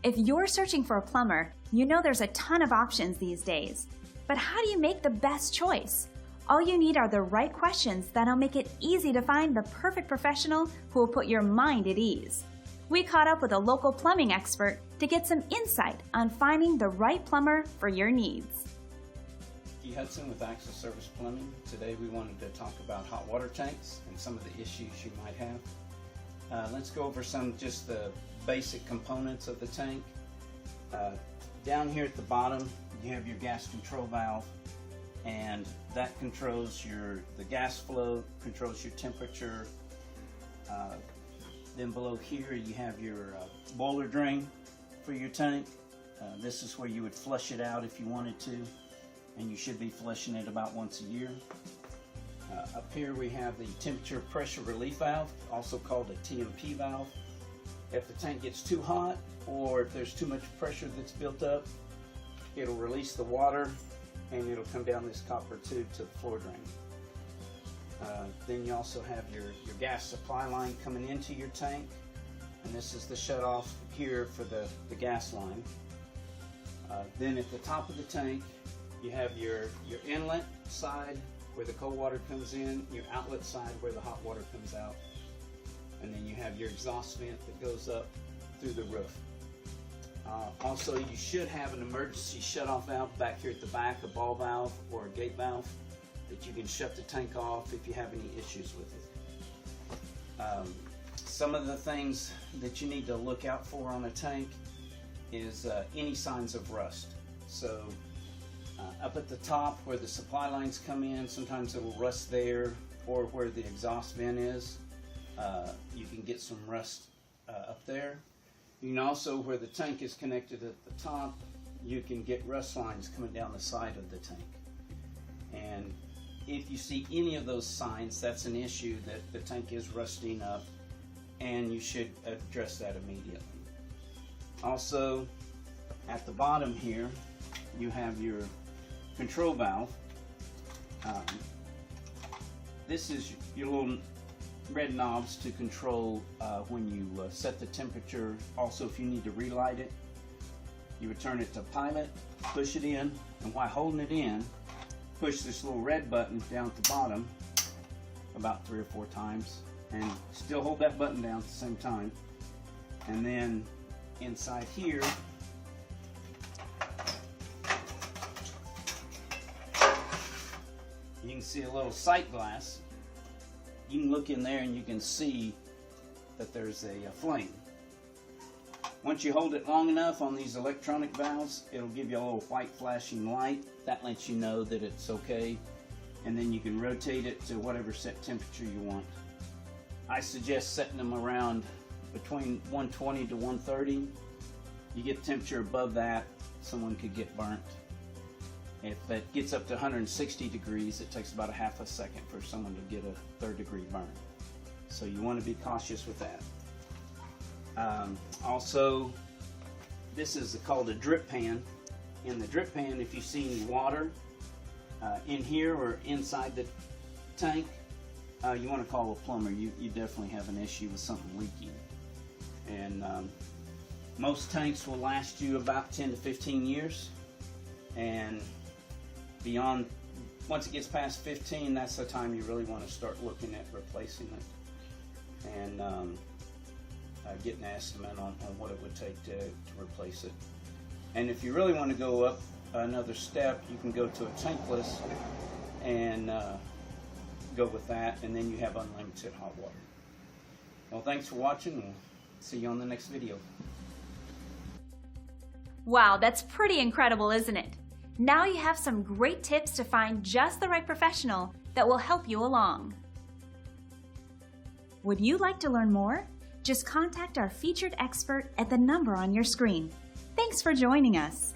If you're searching for a plumber, you know there's a ton of options these days. But how do you make the best choice? All you need are the right questions that'll make it easy to find the perfect professional who will put your mind at ease. We caught up with a local plumbing expert to get some insight on finding the right plumber for your needs. Hudson with Access Service Plumbing. Today we wanted to talk about hot water tanks and some of the issues you might have. Let's go over just the basic components of the tank. Down here at the bottom you have your gas control valve, and that controls the gas flow, controls your temperature. Then below here you have your boiler drain for your tank. This is where you would flush it out if you wanted to, and you should be flushing it about once a year. Up here we have the temperature pressure relief valve, also called a TMP valve. If the tank gets too hot or if there's too much pressure that's built up, it'll release the water and it'll come down this copper tube to the floor drain. Then you also have your gas supply line coming into your tank, and this is the shut off here for the gas line. Then at the top of the tank you have your inlet side where the cold water comes in, your outlet side where the hot water comes out, and then you have your exhaust vent that goes up through the roof. Also, you should have an emergency shut-off valve back here at the back, a ball valve or a gate valve that you can shut the tank off if you have any issues with it. Some of the things that you need to look out for on a tank is any signs of rust. So up at the top where the supply lines come in, sometimes it will rust there, or where the exhaust vent is, you can get some rust up there. You can also, where the tank is connected at the top, you can get rust lines coming down the side of the tank. And if you see any of those signs, that's an issue that the tank is rusting up, and you should address that immediately. Also, at the bottom here, you have your control valve. This is your little red knobs to control when you set the temperature. Also, if you need to relight it, you would turn it to pilot, push it in, and while holding it in, push this little red button down at the bottom about 3 or 4 times, and still hold that button down at the same time. And then inside here, you can see a little sight glass. You can look in there and you can see that there's a flame. Once you hold it long enough on these electronic valves, it'll give you a little white flashing light. That lets you know that it's okay, and then you can rotate it to whatever set temperature you want. I suggest setting them around between 120 to 130. You get temperature above that, someone could get burnt. If it gets up to 160 degrees, it takes about a half a second for someone to get a 3rd degree burn. So you want to be cautious with that. Also, this is called a drip pan. In the drip pan, if you see any water in here or inside the tank, you want to call a plumber. You definitely have an issue with something leaking. And most tanks will last you about 10 to 15 years. And beyond, once it gets past 15, that's the time you really want to start looking at replacing it and get an estimate on what it would take to replace it. And if you really want to go up another step, you can go to a tankless and go with that, and then you have unlimited hot water. Well, thanks for watching. We'll see you on the next video. Wow, that's pretty incredible, isn't it? Now you have some great tips to find just the right professional that will help you along. Would you like to learn more? Just contact our featured expert at the number on your screen. Thanks for joining us.